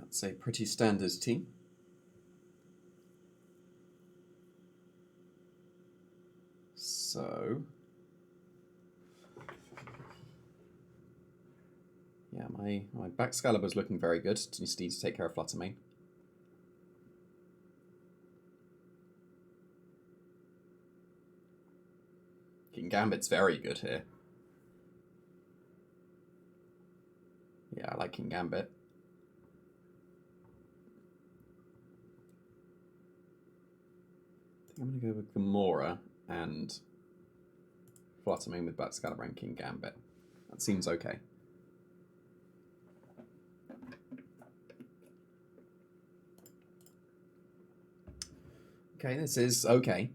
That's a pretty standard team. So, yeah, my Baxcalibur's looking very good. Just need to take care of Fluttermane. King Gambit's very good here. Yeah, I like King Gambit. I think I'm going to go with Gamora and Fluttermane with Baxcalibur and King Gambit. That seems okay. Okay, this is okay.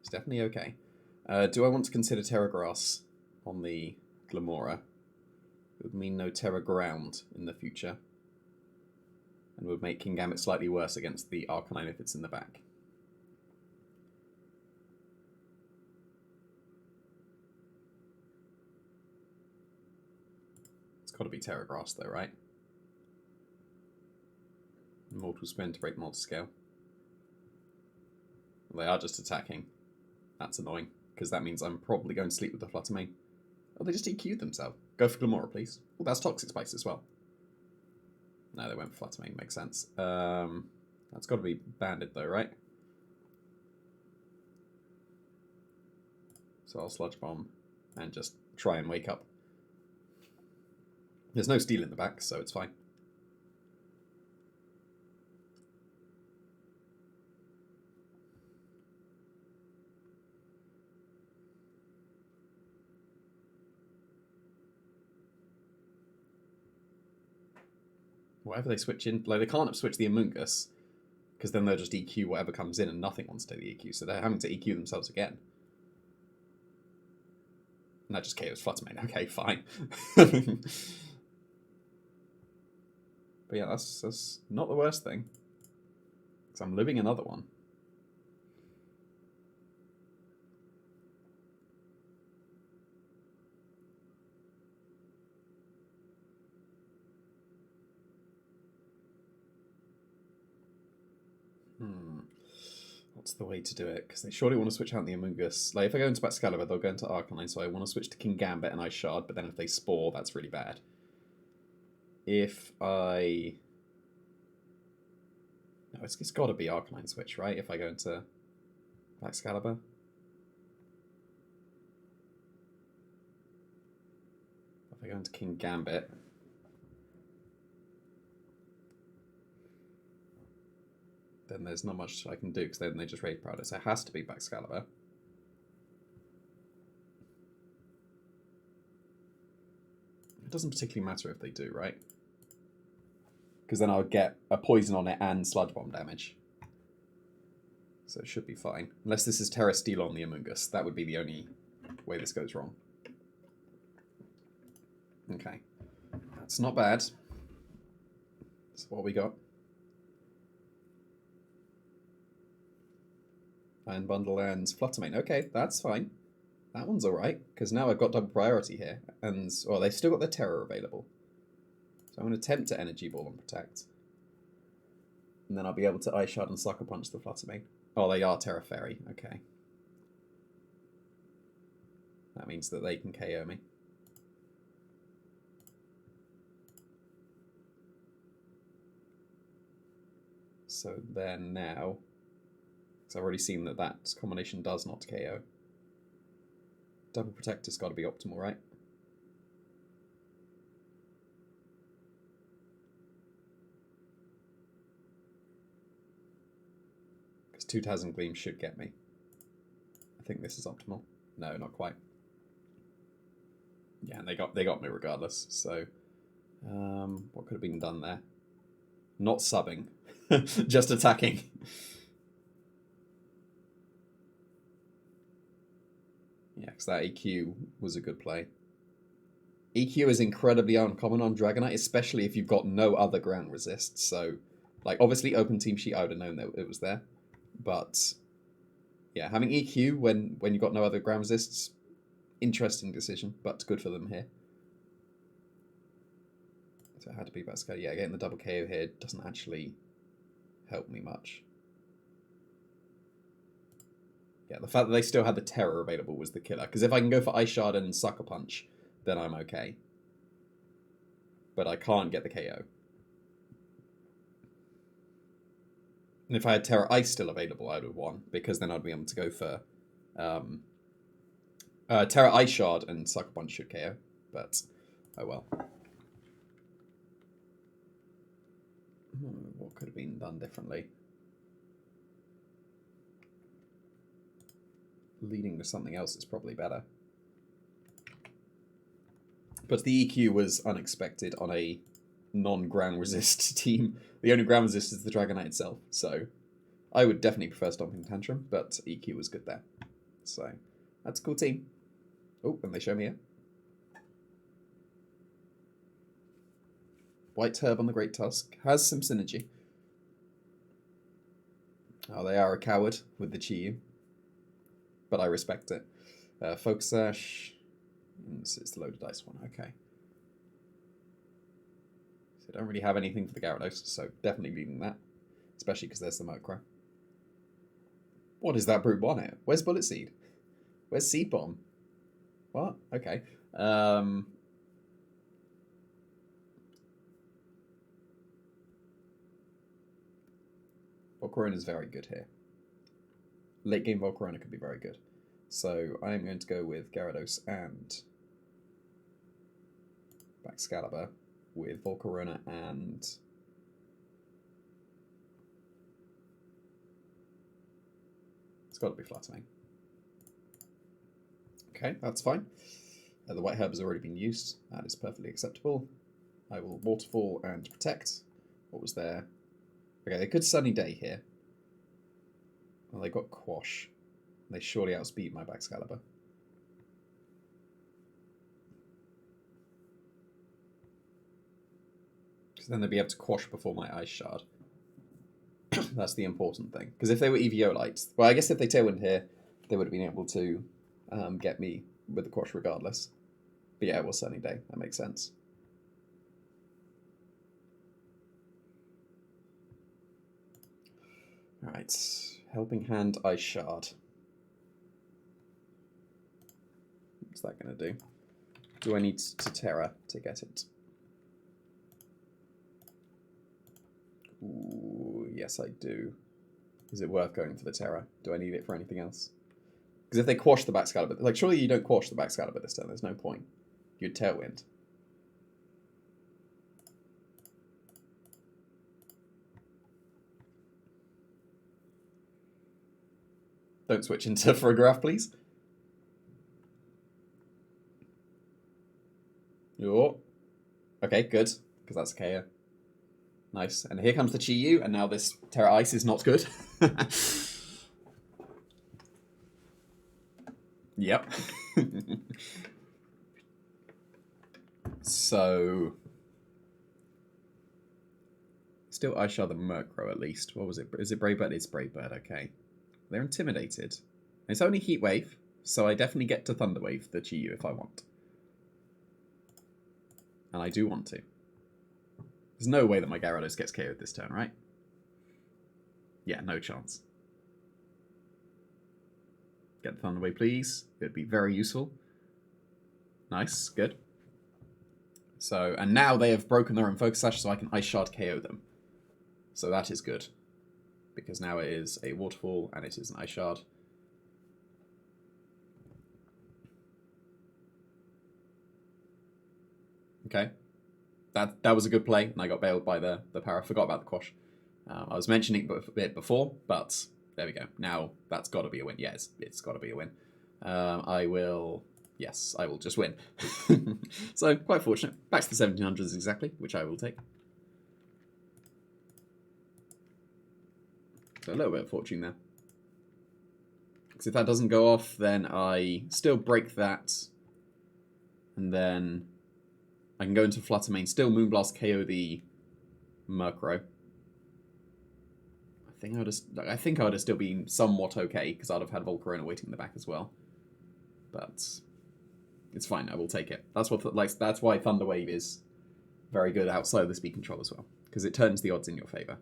It's definitely okay. Do I want to consider Terra Grass on the Glamora? It would mean no Terra Ground in the future. And would make King Gambit slightly worse against the Arcanine if it's in the back. It's got to be Terra Grass though, right? Mortal Spin to break Multiscale. They are just attacking. That's annoying, because that means I'm probably going to sleep with the Fluttermane. Oh, they just EQ'd themselves. Go for Glamora, please. Oh, that's Toxic Spice as well. No, they went for Fluttermane, makes sense. That's got to be banded though, right? So I'll Sludge Bomb and just try and wake up. There's no steel in the back, so it's fine. Whatever they switch in, like they can't switch the Amoonguss, because then they'll just EQ whatever comes in and nothing wants to take the EQ, so they're having to EQ themselves again. And that just KOs Fluttermane. Okay, fine. But yeah, that's not the worst thing. Because I'm living another one. What's the way to do it? Because they surely want to switch out the Amoonguss. Like, if I go into Baxcalibur, they'll go into Arcanine, so I want to switch to King Gambit and Ice Shard, but then if they Spore, that's really bad. If I... No, it's got to be Arcanine switch, right? If I go into Baxcalibur. If I go into King Gambit... then there's not much I can do, because then they just raid Prowler. So it has to be Baxcalibur. It doesn't particularly matter if they do, right? Because then I'll get a poison on it and Sludge Bomb damage. So it should be fine. Unless this is Terra Steel on the Amoonguss. That would be the only way this goes wrong. Okay. That's not bad. That's what we got. Iron Bundle and Fluttermane. Okay, that's fine. That one's alright, because now I've got double priority here. And, well, they've still got their Terror available. So I'm going to attempt to Energy Ball and Protect. And then I'll be able to Ice Shard and Sucker Punch the Fluttermane. Oh, they are Terra Fairy. Okay. That means that they can KO me. So then now... because I've already seen that that combination does not KO. Double Protect has got to be optimal, right? Because 2,000 Gleam should get me. I think this is optimal. No, not quite. Yeah, and they got me regardless. So, what could have been done there? Not subbing, just attacking. Yeah, because that EQ was a good play. EQ is incredibly uncommon on Dragonite, especially if you've got no other ground resist. So, like, obviously, open team sheet, I would have known that it was there. But, yeah, having EQ when you've got no other ground resists, interesting decision, but good for them here. So it had to be Bascal. Yeah, getting the double KO here doesn't actually help me much. Yeah, the fact that they still had the Terror available was the killer. Because if I can go for Ice Shard and Sucker Punch, then I'm okay. But I can't get the KO. And if I had Terror Ice still available, I would have won. Because then I'd be able to go for Terror Ice Shard and Sucker Punch should KO. But, oh well. What could have been done differently? Leading to something else is probably better. But the EQ was unexpected on a non-ground resist team. The only ground resist is the Dragonite itself, so I would definitely prefer Stomping Tantrum, but EQ was good there. So that's a cool team. Oh, and they show me it. White Herb on the Great Tusk has some synergy. Oh, they are a coward with the Chi-Yu, but I respect it. Focus Sash. It's the loaded dice one, okay. So I don't really have anything for the Gyarados, so definitely leading that. Especially because there's the Murkrow. What is that Brute Bonnet? Where's Bullet Seed? Where's Seed Bomb? What? Okay. Volcarona is very good here. Late game Volcarona could be very good. So I am going to go with Gyarados and Excalibur with Volcarona and it's got to be Fluttering. Okay, that's fine. The White Herb has already been used. That is perfectly acceptable. I will Waterfall and Protect. What was there? Okay, they could Sunny Day here. Well, they got Quash. They surely outspeed my Baxcalibur. So then they'd be able to Quash before my Ice Shard. That's the important thing. Because if they were Eviolites, well, I guess if they Tailwind here, they would have been able to get me with the Quash regardless. But yeah, it was Sunny Day. That makes sense. Alright. Helping Hand, Ice Shard. What's that going to do? Do I need to Terra to get it? Ooh, yes, I do. Is it worth going for the Terra? Do I need it for anything else? Because if they Quash the Baxcalibur, like, surely you don't Quash the Baxcalibur this turn. There's no point. You'd Tailwind. Don't switch into Frograph, please. Oh. Okay, good. Because that's KO. Nice. And here comes the Chi-Yu, and now this Terra Ice is not good. Yep. So... Still Ice Shard the Murkrow, at least. What was it? Is it Brave Bird? It's Brave Bird, okay. They're intimidated. It's only Heat Wave, so I definitely get to Thunder Wave the Chi-Yu if I want. And I do want to. There's no way that my Gyarados gets KO'd this turn, right? Yeah, no chance. Get the Thunder Wave, please. It would be very useful. Nice, good. So, and now they have broken their own Focus Sash, so I can Ice Shard KO them. So that is good. Because now it is a Waterfall, and it is an Ice Shard. Okay. That was a good play, and I got bailed by the power. I forgot about the Quash. I was mentioning it before, but there we go. Now that's got to be a win. Yeah, it's got to be a win. I will just win. So, quite fortunate. Back to the 1700s exactly, which I will take. So a little bit of fortune there. Because if that doesn't go off, then I still break that. And then I can go into Flutter Mane, still Moonblast KO the Murkrow. I think I would have still been somewhat okay, because I'd have had Volcarona waiting in the back as well. But it's fine, I will take it. That's why Thunder Wave is very good outside of the speed control as well, because it turns the odds in your favour.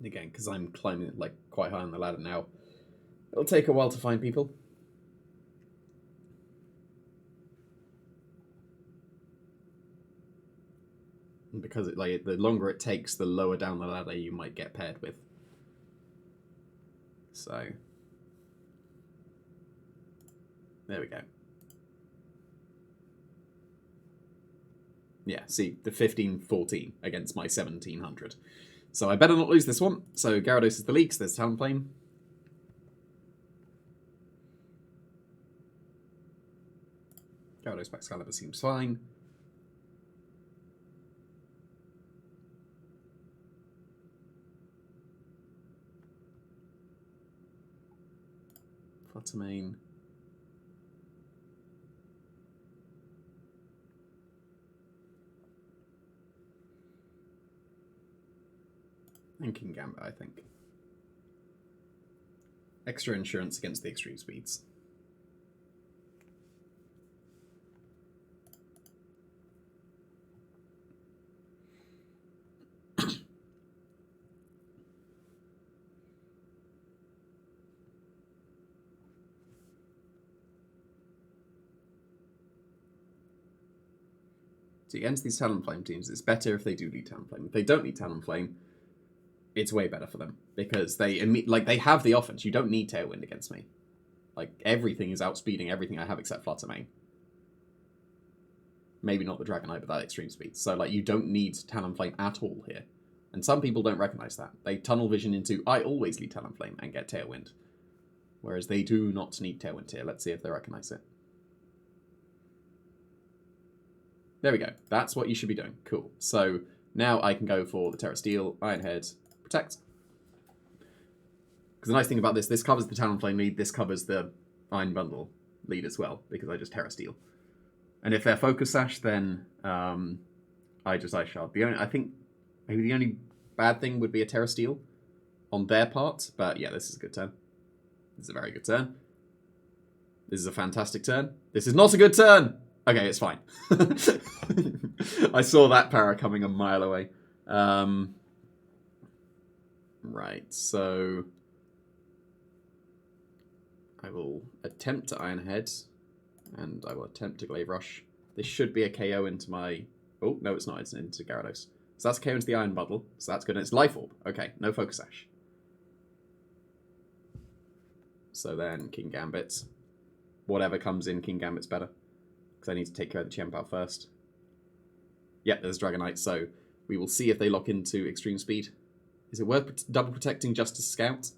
Again, because I'm climbing like quite high on the ladder now, it'll take a while to find people. And because the longer it takes, the lower down the ladder you might get paired with. So there we go. Yeah, see, the 15-14 against my 1700. So I better not lose this one. So Gyarados is the lead, so there's Talonflame. Gyarados Excalibur seems fine. Fluttermane. And Kingambit, I think. Extra insurance against the extreme speeds. So against these Talonflame teams, it's better if they do need Talonflame. If they don't need Talonflame, it's way better for them, because they have the offense. You don't need Tailwind against me. Like, everything is outspeeding everything I have except Fluttermane. Maybe not the Dragonite, but that extreme speed. So, like, you don't need Talonflame at all here. And some people don't recognize that. They tunnel vision into, I always need Talonflame, and get Tailwind. Whereas they do not need Tailwind here. Let's see if they recognize it. There we go. That's what you should be doing. Cool. So now I can go for the Terra Steel, Iron Head, Protect. Because the nice thing about this covers the Talonflame lead, this covers the Iron Bundle lead as well, because I just Terra Steel. And if they're Focus Sash, then I just Ice Shard. I think maybe the only bad thing would be a Terra Steel on their part, but yeah, this is a good turn. This is a very good turn. This is a fantastic turn. This is not a good turn! Okay, it's fine. I saw that para coming a mile away. Right, so I will attempt to Iron Head, and I will attempt to Glaive Rush. This should be a KO into my... Oh, no, it's not. It's into Gyarados. So that's KO into the Iron Bundle, so that's good. And it's Life Orb. Okay, no Focus Sash. So then Kingambit. Whatever comes in, Kingambit's better. Because I need to take care of the Chienpao first. Yep, there's Dragonite, so we will see if they lock into Extreme Speed. Is it worth double protecting just to Scout?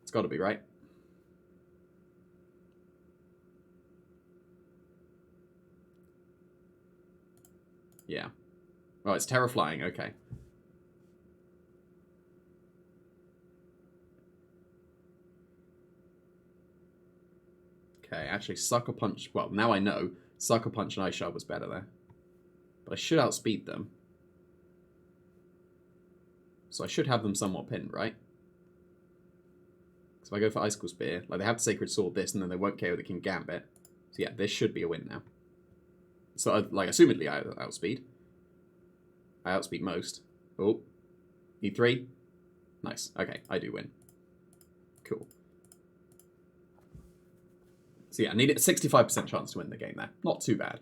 It's got to be, right? Yeah. Oh, it's Terra Flying, okay. Okay, actually, Sucker Punch... Well, now I know. Sucker Punch and Ice Shard was better there. But I should outspeed them. So I should have them somewhat pinned, right? So if I go for Icicle Spear, like, they have to Sacred Sword this, and then they won't KO the Kingambit. So yeah, this should be a win now. So, like, assumedly I outspeed. I outspeed most. Oh. Need 3? Nice. Okay, I do win. Cool. So yeah, I need a 65% chance to win the game there. Not too bad.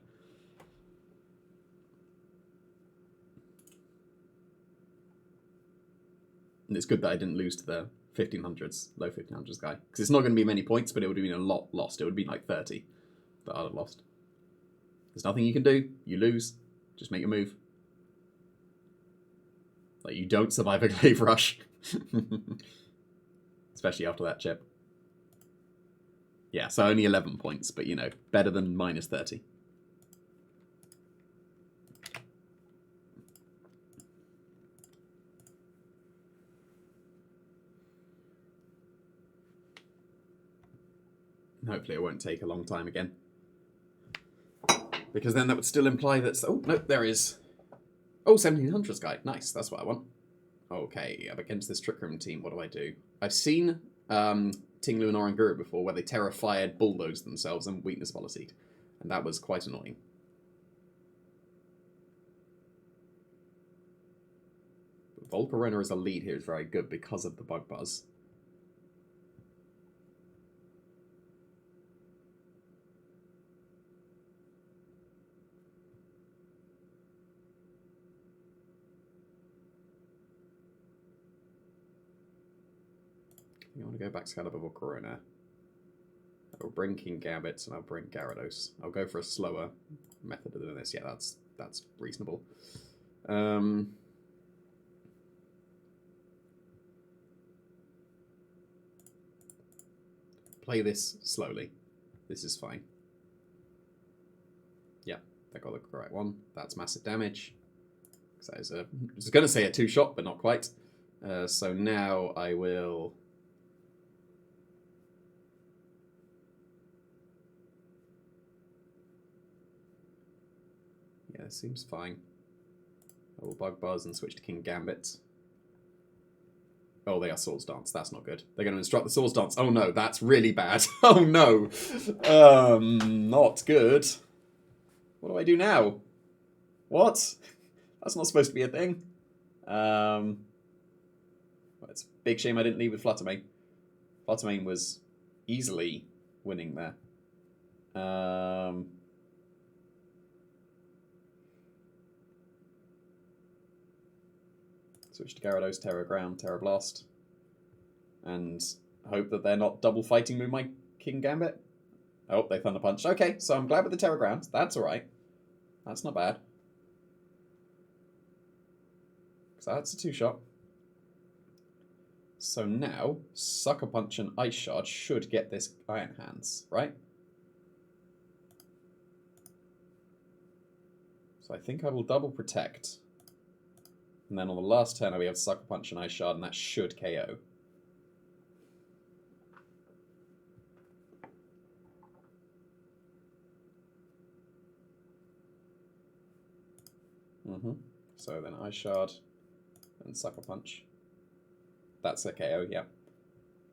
And it's good that I didn't lose to the 1500s, low 1500s guy. Because it's not going to be many points, but it would have been a lot lost. It would be like 30 that I'd have lost. There's nothing you can do. You lose. Just make a move. Like, you don't survive a Glaive Rush. Especially after that chip. Yeah, so only 11 points, but, you know, better than minus 30. Hopefully it won't take a long time again. Because then that would still imply that... Oh, no, there is... Oh, 1700s guy. Nice, that's what I want. Okay, up against this Trick Room team, what do I do? I've seen Tinglu and Oranguru before, where they Terra fired, bulldozed themselves, and weakness policy, and that was quite annoying. Volcarona as a lead here is very good because of the Bug Buzz. I want to go back to Caliber Volcarona. I'll bring King Gambit and I'll bring Gyarados. I'll go for a slower method than this. Yeah, that's reasonable. Play this slowly. This is fine. Yeah, I got the correct one. That's massive damage. That is I was going to say a 2-shot, but not quite. So now I will... Yeah, it seems fine. I will Bug Buzz and switch to King Gambit. Oh, they are Swords Dance. That's not good. They're going to instruct the Swords Dance. Oh no, that's really bad. Oh no. Not good. What do I do now? What? That's not supposed to be a thing. Well, it's a big shame I didn't lead with Fluttermane. Fluttermane was easily winning there. Switch to Gyarados, Terra Ground, Terra Blast. And hope that they're not double fighting with my King Gambit. Oh, they Thunder Punch. Okay, so I'm glad with the Terra Ground. That's alright. That's not bad. So that's a 2-shot. So now, Sucker Punch and Ice Shard should get this Iron Hands, right? So I think I will double protect. And then on the last turn, I'll be able to Sucker Punch and Ice Shard, and that should KO. So then Ice Shard and Sucker Punch. That's a KO, yeah.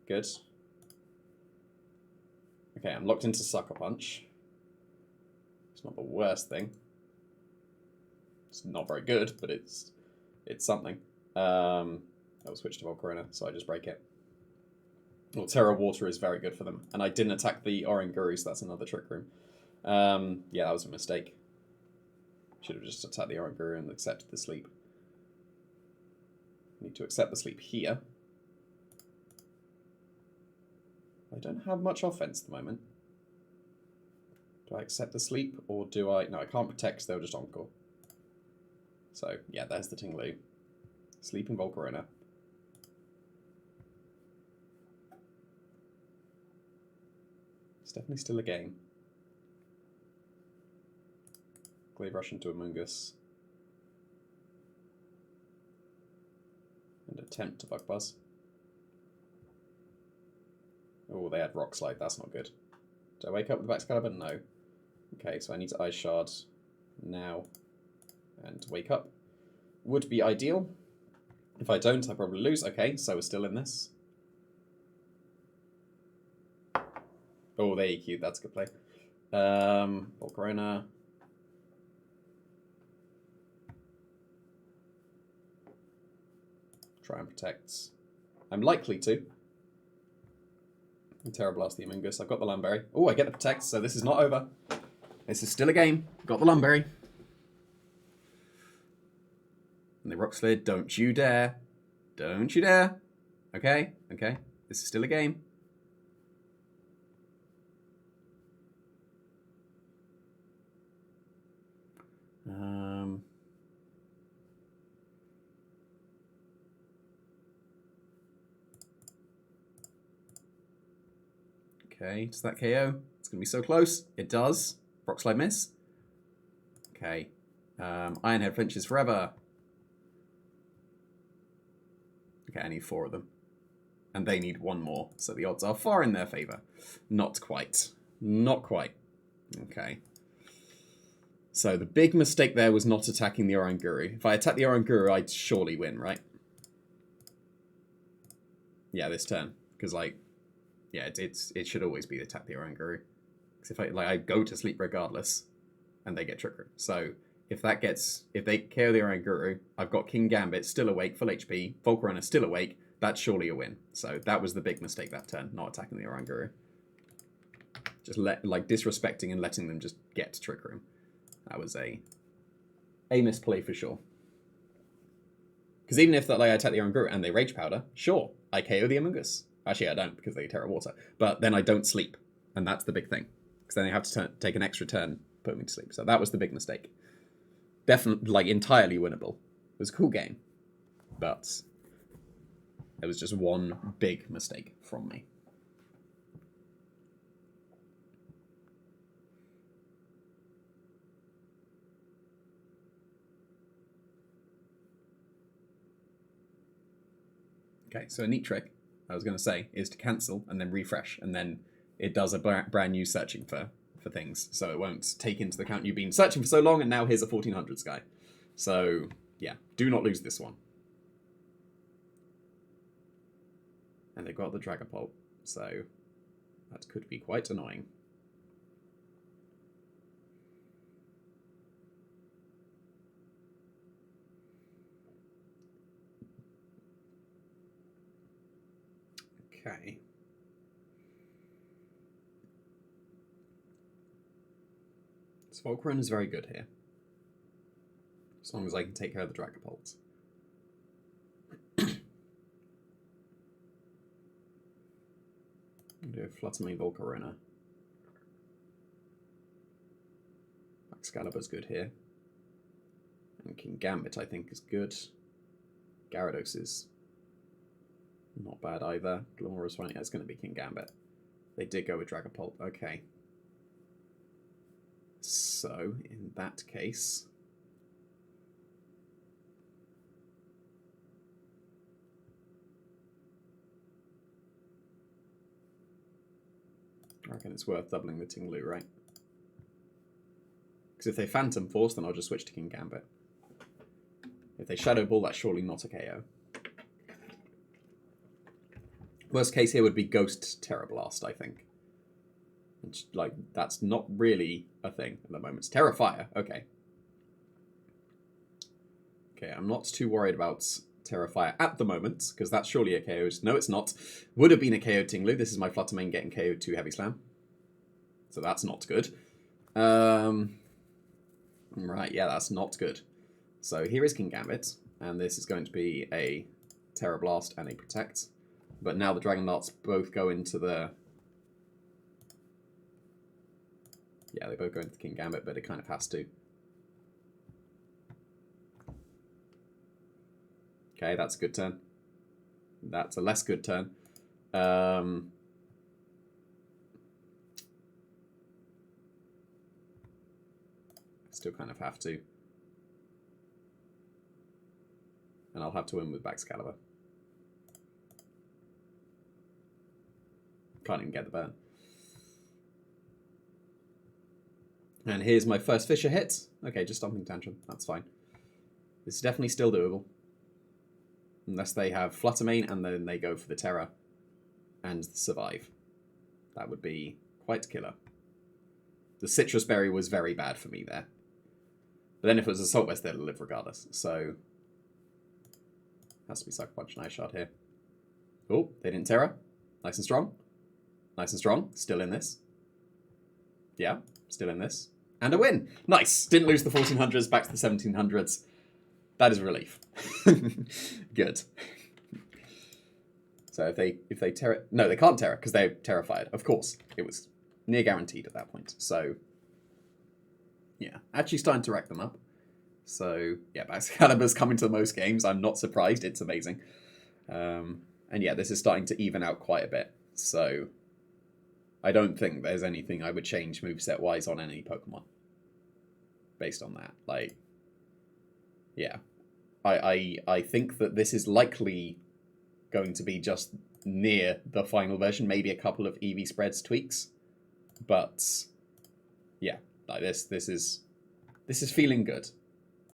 Good. Okay, I'm locked into Sucker Punch. It's not the worst thing. It's not very good, but it's something. I'll switch to Volcarona, so I just break it. Well, Terra Water is very good for them. And I didn't attack the Oranguru, so that's another Trick Room. Yeah, that was a mistake. Should have just attacked the Oranguru and accepted the sleep. Need to accept the sleep here. I don't have much offense at the moment. Do I accept the sleep, or do I... No, I can't protect because they'll just Encore. So, yeah, there's the Tinglu. Sleeping Volcarona. It's definitely still a game. Glaive Rush into Amoonguss. And attempt to Bug Buzz. Oh, they had Rock Slide. That's not good. Do I wake up with the Excalibur? No. Okay, so I need to Ice Shard now and wake up. Would be ideal. If I don't, I probably lose. Okay, so we're still in this. Oh, they EQ'd. That's a good play. Volcarona. Try and protect. I'm likely to. Terra Blast the Amoonguss. I've got the Lumberry. Oh, I get the protect, so this is not over. This is still a game. Got the Lumberry. And the Rock Slid. Don't you dare. Don't you dare. Okay, okay. This is still a game. Okay, does that KO? It's going to be so close. It does. Rock Slide miss. Okay. Ironhead flinches forever. Okay, I need 4 of them. And they need 1 more. So the odds are far in their favour. Not quite. Not quite. Okay. So the big mistake there was not attacking the Oranguru. If I attack the Oranguru, I'd surely win, right? Yeah, this turn. Because, like, yeah, it should always be the tap the Oranguru. Because if I go to sleep regardless, and they get trickery. So if they KO the Oranguru, I've got King Gambit still awake, full HP, Volcarona still awake, that's surely a win. So that was the big mistake that turn, not attacking the Oranguru. Just disrespecting and letting them just get to Trick Room. That was a misplay for sure. Because even if I attack the Oranguru and they Rage Powder, sure, I KO the Amoonguss. Actually, I don't, because they Terra Water. But then I don't sleep, and that's the big thing. Because then they have to take an extra turn, put me to sleep. So that was the big mistake. Definitely, entirely winnable. It was a cool game. But it was just one big mistake from me. Okay, so a neat trick, I was going to say, is to cancel and then refresh, and then it does a brand new searching for things, so it won't take into account you've been searching for so long, and now here's a 1400s guy. So, yeah, do not lose this one. And they've got the Dragapult, so that could be quite annoying. Okay. So Volcarona is very good here. As long as I can take care of the Dragapults. Do Fluttermane Volcarona. Excalibur's good here. And King Gambit, I think, is good. Gyarados is not bad either. Glimmor's fine. Yeah, it's going to be King Gambit. They did go with Dragapult. Okay. So, in that case... I reckon it's worth doubling the Tinglu, right? Because if they Phantom Force, then I'll just switch to King Gambit. If they Shadow Ball, that's surely not a KO. Worst case here would be Ghost Terra Blast, I think. Which, that's not really a thing at the moment. It's Terra Fire, okay. Okay, I'm not too worried about Terra Fire at the moment, because that's surely a KO. No, it's not. Would have been a KO Tinglu. This is my Fluttermane getting KO'd to Heavy Slam. So that's not good. Right, yeah, that's not good. So here is King Gambit, and this is going to be a Terra Blast and a Protect. But now the Dragon Darts both go into the... Yeah, they both go into the King Gambit, but it kind of has to. Okay, that's a good turn. That's a less good turn. Still kind of have to. And I'll have to win with Baxcalibur. Can't even get the burn. And here's my first Fissure hit. Okay, just Stomping Tantrum. That's fine. This is definitely still doable. Unless they have Fluttermane and then they go for the Terra and survive. That would be quite killer. The Citrus Berry was very bad for me there. But then if it was Assault Vest, they'd live regardless. So, has to be Sucker Punch and Ice Shard here. Oh, they didn't Terra. Nice and strong. Nice and strong. Still in this. Yeah, still in this. And a win. Nice. Didn't lose the 1400s, back to the 1700s. That is a relief. Good. So if they Terra... No, they can't Terra, because they're terrified. Of course. It was near guaranteed at that point. So, yeah. Actually starting to rack them up. So, yeah, Excalibur's coming to most games. I'm not surprised. It's amazing. And yeah, this is starting to even out quite a bit. So, I don't think there's anything I would change moveset-wise on any Pokemon. Based on that. Yeah. I think that this is likely going to be just near the final version. Maybe a couple of EV spreads tweaks. But, yeah. This is feeling good.